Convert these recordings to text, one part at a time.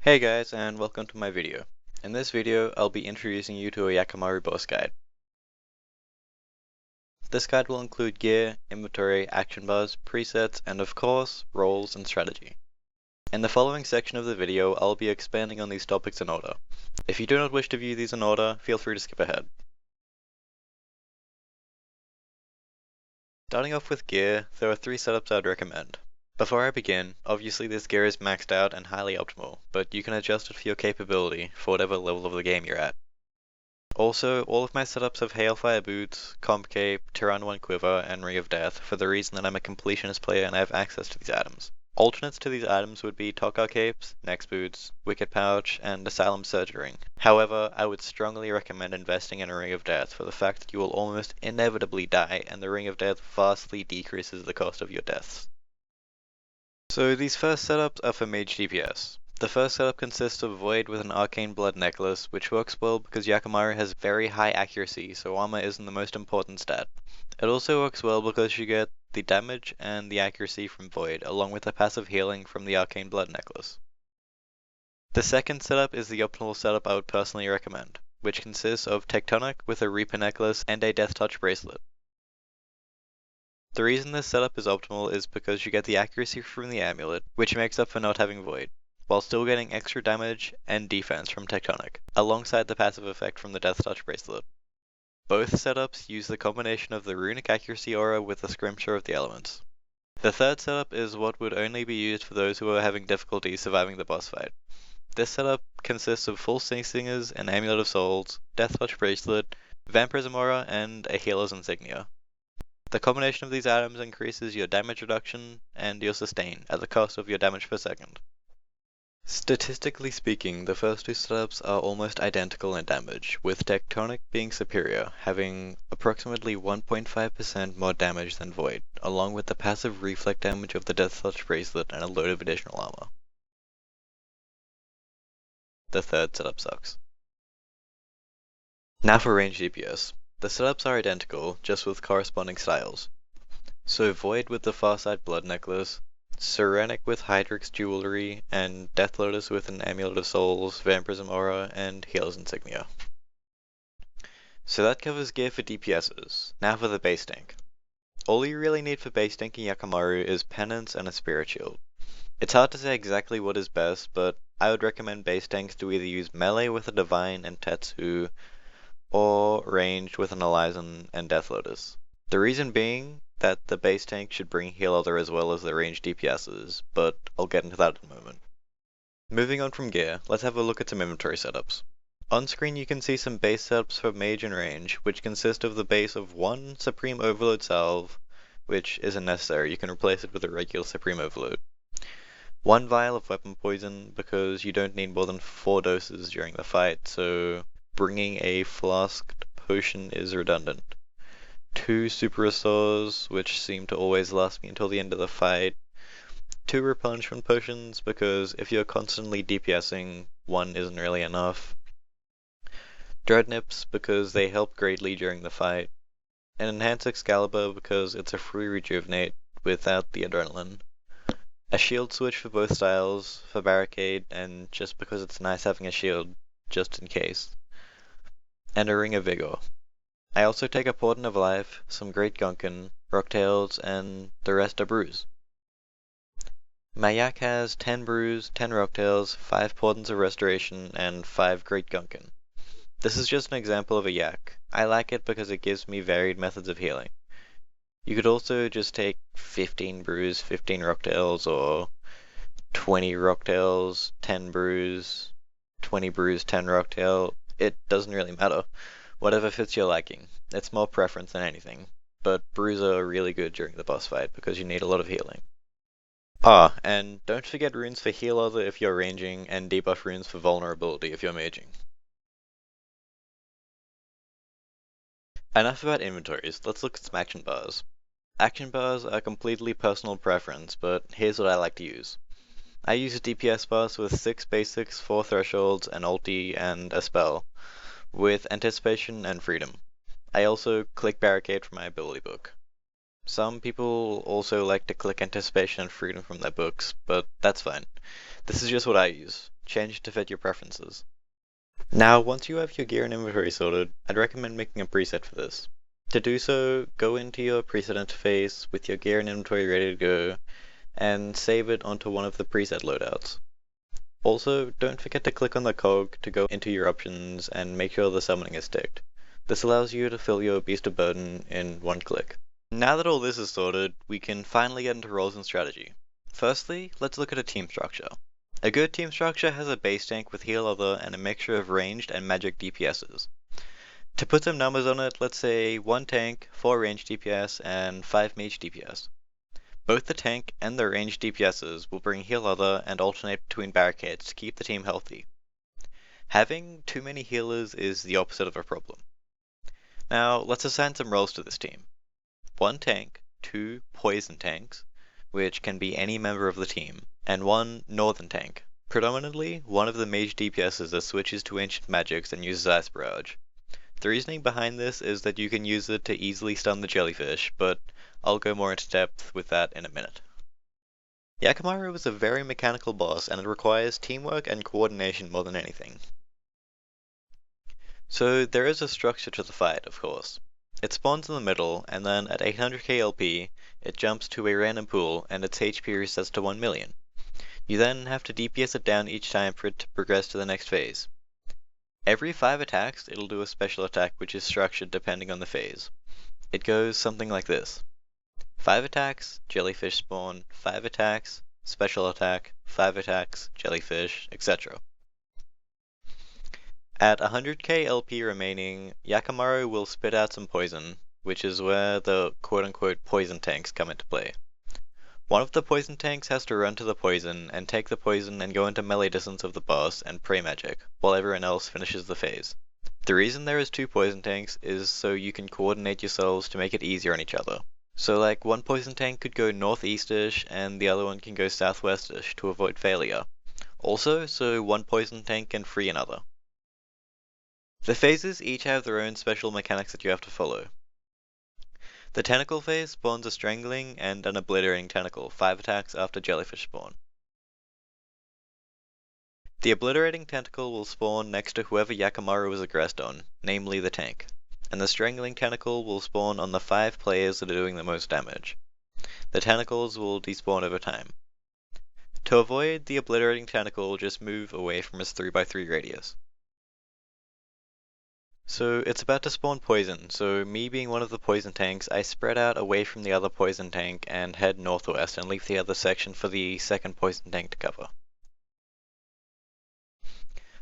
Hey guys, and welcome to my video. In this video, I'll be introducing you to a Yakamaru boss guide. This guide will include gear, inventory, action bars, presets, and of course, roles and strategy. In the following section of the video, I'll be expanding on these topics in order. If you do not wish to view these in order, feel free to skip ahead. Starting off with gear, there are 3 setups I'd recommend. Before I begin, obviously this gear is maxed out and highly optimal, but you can adjust it for your capability for whatever level of the game you're at. Also, all of my setups have Hailfire Boots, Comp Cape, Tyrann 1 Quiver, and Ring of Death for the reason that I'm a completionist player and I have access to these items. Alternates to these items would be Tokka Capes, Nex Boots, Wicked Pouch, and Asylum Surge Ring. However, I would strongly recommend investing in a Ring of Death for the fact that you will almost inevitably die and the Ring of Death vastly decreases the cost of your deaths. So these first setups are for mage DPS. The first setup consists of Void with an Arcane Blood necklace, which works well because Yakamaru has very high accuracy, so armor isn't the most important stat. It also works well because you get the damage and the accuracy from Void, along with the passive healing from the Arcane Blood necklace. The second setup is the optimal setup I would personally recommend, which consists of Tectonic with a Reaper necklace and a Death Touch bracelet. The reason this setup is optimal is because you get the accuracy from the amulet, which makes up for not having Void, while still getting extra damage and defense from Tectonic, alongside the passive effect from the Death Touch bracelet. Both setups use the combination of the runic accuracy aura with the Scrimshaw of the elements. The third setup is what would only be used for those who are having difficulty surviving the boss fight. This setup consists of full Sync Singers, an Amulet of Souls, Death Touch bracelet, Vampirism aura, and a Healer's Insignia. The combination of these items increases your damage reduction and your sustain at the cost of your damage per second. Statistically speaking, the first 2 setups are almost identical in damage, with Tectonic being superior, having approximately 1.5% more damage than Void, along with the passive reflect damage of the Death Touch bracelet and a load of additional armor. The third setup sucks. Now for range DPS. The setups are identical, just with corresponding styles. So Void with the Farsight Blood Necklace, Serenic with Hydrix Jewelry, and Death Lotus with an Amulet of Souls, Vampirism Aura, and Healer's Insignia. So that covers gear for DPSs. Now for the base tank. All you really need for base tanking Yakamaru is Penance and a Spirit Shield. It's hard to say exactly what is best, but I would recommend base tanks to either use melee with a Divine and Tetsu, or ranged with an Elysian and Death Lotus. The reason being that the base tank should bring Heal Other as well as the ranged DPSs, but I'll get into that in a moment. Moving on from gear, let's have a look at some inventory setups. On screen you can see some base setups for mage and range, which consist of the base of 1 Supreme Overload Salve, which isn't necessary, you can replace it with a regular Supreme Overload. 1 vial of weapon poison, because you don't need more than 4 doses during the fight, so bringing a flasked potion is redundant. 2 super restores, which seem to always last me until the end of the fight. 2 replenishment potions, because if you're constantly DPSing, 1 isn't really enough. Dread Nips, because they help greatly during the fight. An Enhanced Excalibur, because it's a free rejuvenate without the adrenaline. A shield switch for both styles, for Barricade, and just because it's nice having a shield, just in case. And a Ring of Vigor. I also take a Portent of Life, some Great Gunkin, Rocktails, and the rest are brews. My yak has 10 brews, 10 Rocktails, 5 Portents of Restoration, and 5 Great Gunkin. This is just an example of a yak. I like it because it gives me varied methods of healing. You could also just take 15 brews, 15 Rocktails, or 20 Rocktails, 10 brews, 20 brews, 10 Rocktail. It doesn't really matter. Whatever fits your liking. It's more preference than anything, but brews are really good during the boss fight because you need a lot of healing. Ah, and don't forget runes for Heal Other if you're ranging, and debuff runes for vulnerability if you're maging. Enough about inventories, let's look at some action bars. Action bars are completely personal preference, but here's what I like to use. I use DPS bars with 6 basics, 4 thresholds, an ulti, and a spell, with Anticipation and Freedom. I also click Barricade from my ability book. Some people also like to click Anticipation and Freedom from their books, but that's fine. This is just what I use. change it to fit your preferences. Now, once you have your gear and inventory sorted, I'd recommend making a preset for this. To do so, go into your preset interface with your gear and inventory ready to go, and save it onto one of the preset loadouts. Also, don't forget to click on the cog to go into your options and make sure the summoning is ticked. This allows you to fill your Beast of Burden in one click. Now that all this is sorted, we can finally get into roles and strategy. Firstly, let's look at a team structure. A good team structure has a base tank with heal other and a mixture of ranged and magic DPSs. To put some numbers on it, let's say 1 tank, 4 ranged DPS, and 5 mage DPS. Both the tank and the ranged DPSs will bring heal other and alternate between barricades to keep the team healthy. Having too many healers is the opposite of a problem. Now, let's assign some roles to this team. 1 tank, 2 poison tanks, which can be any member of the team, and 1 northern tank, predominantly one of the mage DPSs that switches to ancient magics and uses Ice Barrage. The reasoning behind this is that you can use it to easily stun the jellyfish, but I'll go more into depth with that in a minute. Yakamaru is a very mechanical boss and it requires teamwork and coordination more than anything. So there is a structure to the fight, of course. It spawns in the middle, and then at 800k LP, it jumps to a random pool and its HP resets to 1 million. You then have to DPS it down each time for it to progress to the next phase. Every 5 attacks, it'll do a special attack which is structured depending on the phase. It goes something like this. 5 attacks, jellyfish spawn, 5 attacks, special attack, 5 attacks, jellyfish, etc. At 100k LP remaining, Yakamaru will spit out some poison, which is where the quote-unquote poison tanks come into play. One of the poison tanks has to run to the poison and take the poison and go into melee distance of the boss and pray magic, while everyone else finishes the phase. The reason there is 2 poison tanks is so you can coordinate yourselves to make it easier on each other. So like one poison tank could go northeast-ish and the other one can go southwest-ish to avoid failure. Also, so one poison tank can free another. The phases each have their own special mechanics that you have to follow. The tentacle phase spawns a strangling and an obliterating tentacle, 5 attacks after jellyfish spawn. The obliterating tentacle will spawn next to whoever Yakamaru was aggressed on, namely the tank, and the strangling tentacle will spawn on the 5 players that are doing the most damage. The tentacles will despawn over time. To avoid the obliterating tentacle, just move away from its 3x3 radius. So it's about to spawn poison, so me being one of the poison tanks, I spread out away from the other poison tank and head northwest and leave the other section for the second poison tank to cover.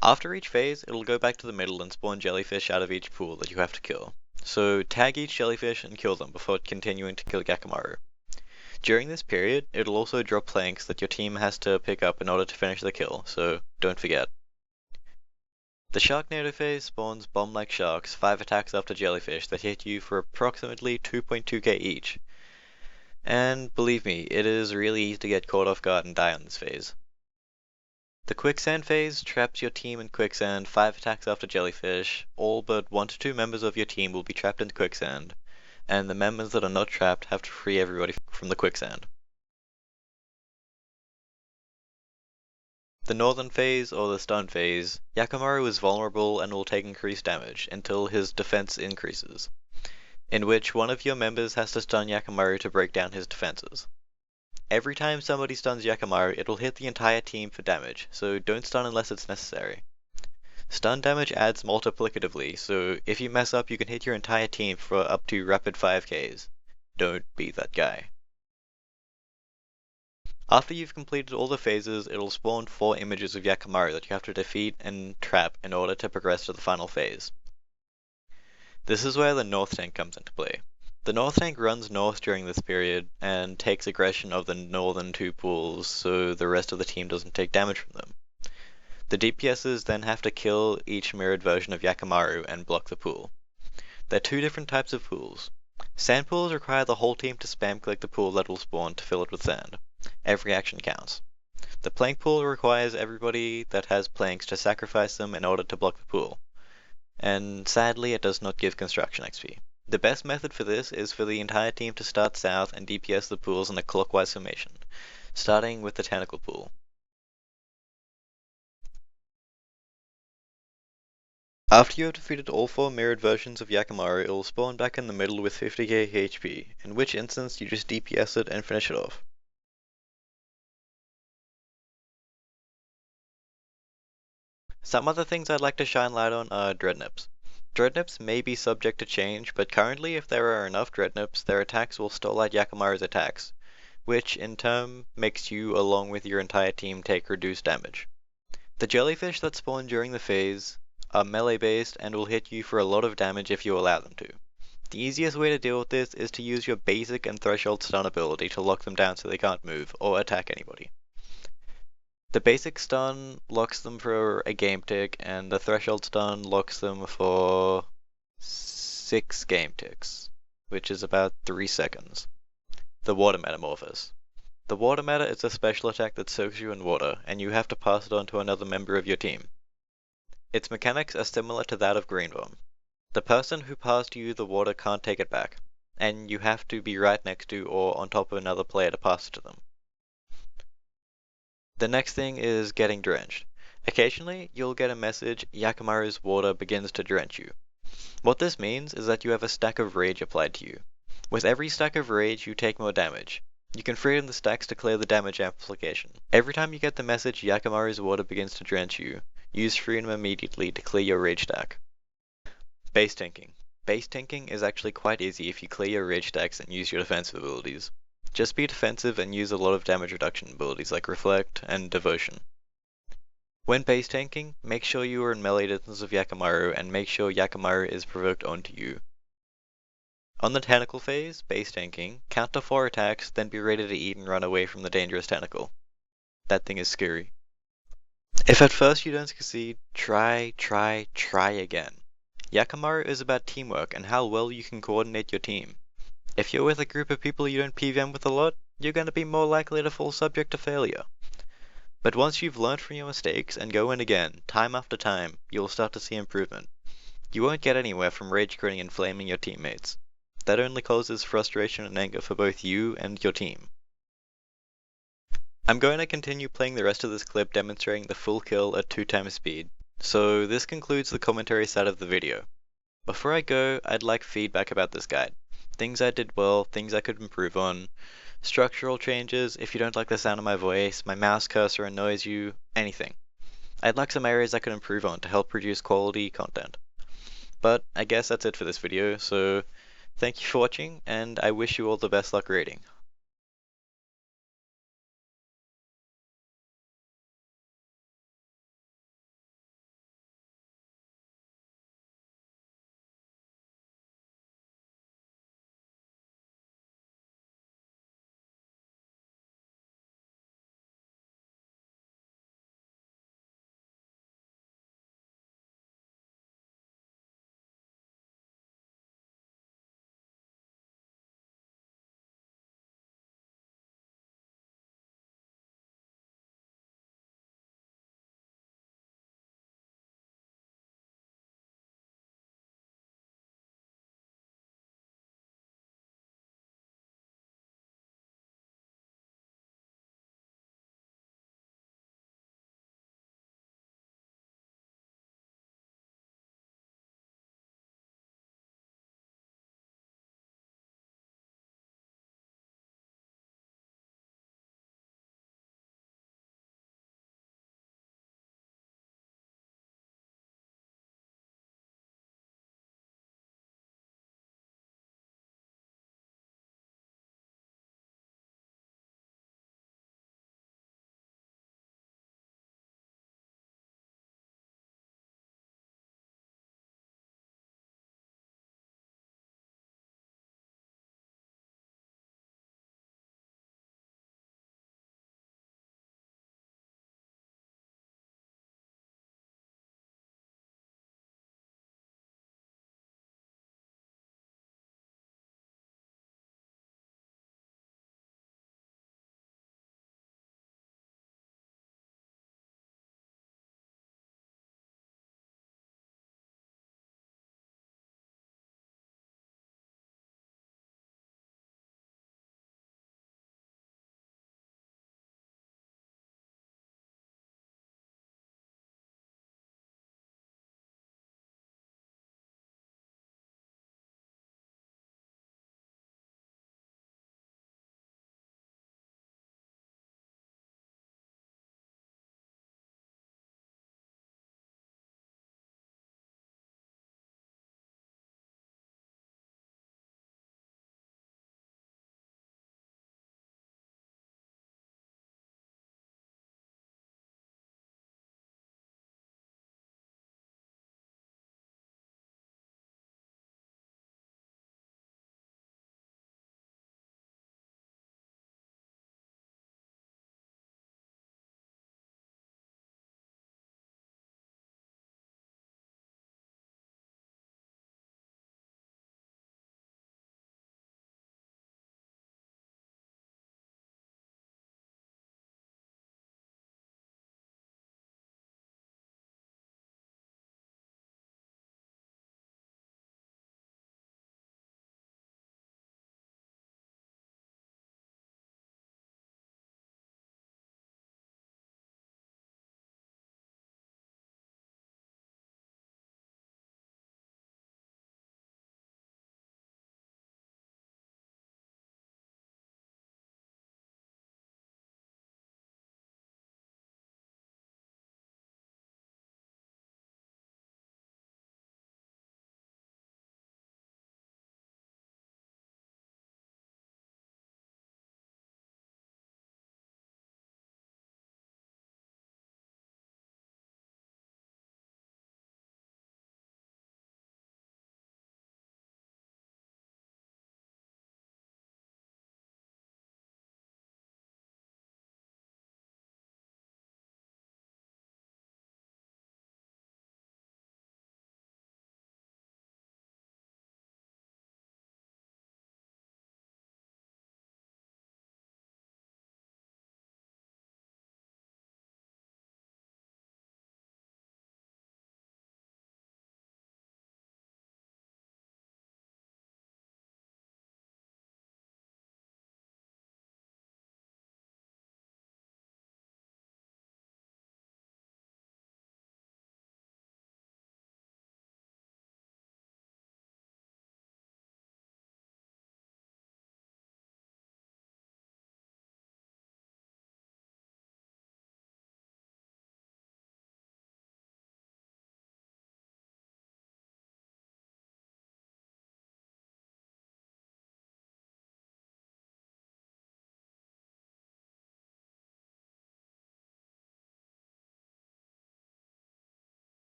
After each phase, it'll go back to the middle and spawn jellyfish out of each pool that you have to kill. So tag each jellyfish and kill them before continuing to kill Yakamaru. During this period, it'll also drop planks that your team has to pick up in order to finish the kill, so don't forget. The Sharknado phase spawns bomb-like sharks, 5 attacks after jellyfish that hit you for approximately 2.2k each. And believe me, it is really easy to get caught off guard and die on this phase. The quicksand phase traps your team in quicksand, 5 attacks after jellyfish. All but 1 to 2 members of your team will be trapped in quicksand, and the members that are not trapped have to free everybody from the quicksand. The northern phase, or the stun phase, Yakamaru is vulnerable and will take increased damage until his defense increases, in which one of your members has to stun Yakamaru to break down his defenses. Every time somebody stuns Yakamaru, it will hit the entire team for damage, so don't stun unless it's necessary. Stun damage adds multiplicatively, so if you mess up you can hit your entire team for up to rapid 5Ks. Don't be that guy. After you've completed all the phases, it'll spawn 4 images of Yakamaru that you have to defeat and trap in order to progress to the final phase. This is where the North Tank comes into play. The North Tank runs north during this period and takes aggression of the northern 2 pools so the rest of the team doesn't take damage from them. The DPSs then have to kill each mirrored version of Yakamaru and block the pool. There are 2 different types of pools. Sand pools require the whole team to spam click the pool that will spawn to fill it with sand. Every action counts. The plank pool requires everybody that has planks to sacrifice them in order to block the pool. And sadly, it does not give construction XP. The best method for this is for the entire team to start south and DPS the pools in a clockwise formation, starting with the tentacle pool. After you have defeated all 4 mirrored versions of Yakamaru, it will spawn back in the middle with 50k HP, in which instance you just DPS it and finish it off. Some other things I'd like to shine light on are Dreadnips. Dreadnips may be subject to change, but currently if there are enough Dreadnips, their attacks will stall out Yakamaru's attacks, which in turn makes you along with your entire team take reduced damage. The jellyfish that spawn during the phase are melee based and will hit you for a lot of damage if you allow them to. The easiest way to deal with this is to use your basic and threshold stun ability to lock them down so they can't move or attack anybody. The basic stun locks them for a game tick, and the threshold stun locks them for 6 game ticks, which is about 3 seconds. The Water Metamorphosis. The Water Meta is a special attack that soaks you in water, and you have to pass it on to another member of your team. Its mechanics are similar to that of Green Bomb. The person who passed you the water can't take it back, and you have to be right next to or on top of another player to pass it to them. The next thing is getting drenched. Occasionally, you'll get a message, Yakamaru's water begins to drench you. What this means is that you have a stack of rage applied to you. With every stack of rage, you take more damage. You can free in the stacks to clear the damage amplification. Every time you get the message, Yakamaru's water begins to drench you, use freedom immediately to clear your rage stack. Base tanking. Base tanking is actually quite easy if you clear your rage stacks and use your defensive abilities. Just be defensive and use a lot of damage reduction abilities like Reflect and Devotion. When base tanking, make sure you are in melee distance of Yakamaru and make sure Yakamaru is provoked onto you. On the tentacle phase, base tanking, count to 4 attacks, then be ready to eat and run away from the dangerous tentacle. That thing is scary. If at first you don't succeed, try again. Yakamaru is about teamwork and how well you can coordinate your team. If you're with a group of people you don't PvM with a lot, you're going to be more likely to fall subject to failure. But once you've learned from your mistakes and go in again, time after time, you'll start to see improvement. You won't get anywhere from rage quitting and flaming your teammates. That only causes frustration and anger for both you and your team. I'm going to continue playing the rest of this clip demonstrating the full kill at 2 times speed, so this concludes the commentary side of the video. Before I go, I'd like feedback about this guide. Things I did well, things I could improve on, structural changes, if you don't like the sound of my voice, my mouse cursor annoys you, anything. I'd like some areas I could improve on to help produce quality content. But I guess that's it for this video, so thank you for watching, and I wish you all the best luck raiding.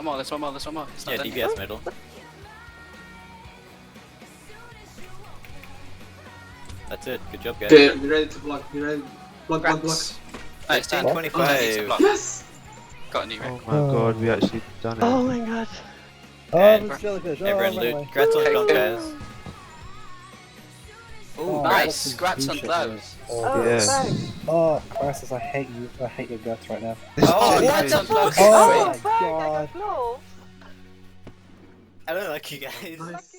One more, there's one more, there's one more. It's not Yeah, done DPS yet. middle. That's it. Good job, guys. Okay, be ready to block. Be ready. Block, block, block. Grats. Oh, it's done. 15:25. Yes! Got a new Oh rank. my god, we actually done it. Oh my god. Oh, And it's jellyfish. Everyone oh, loot. my Grats on Okay. gun, guys. Ooh, Oh, nice. that's some Grats on bullshit, those. Oh, Yeah. thanks. Oh, Francis, I hate you. I hate your guts right now. Oh, This what jellyfish. the fuck? Oh Oh, my thanks, I god. got close. I don't like you guys. Nice.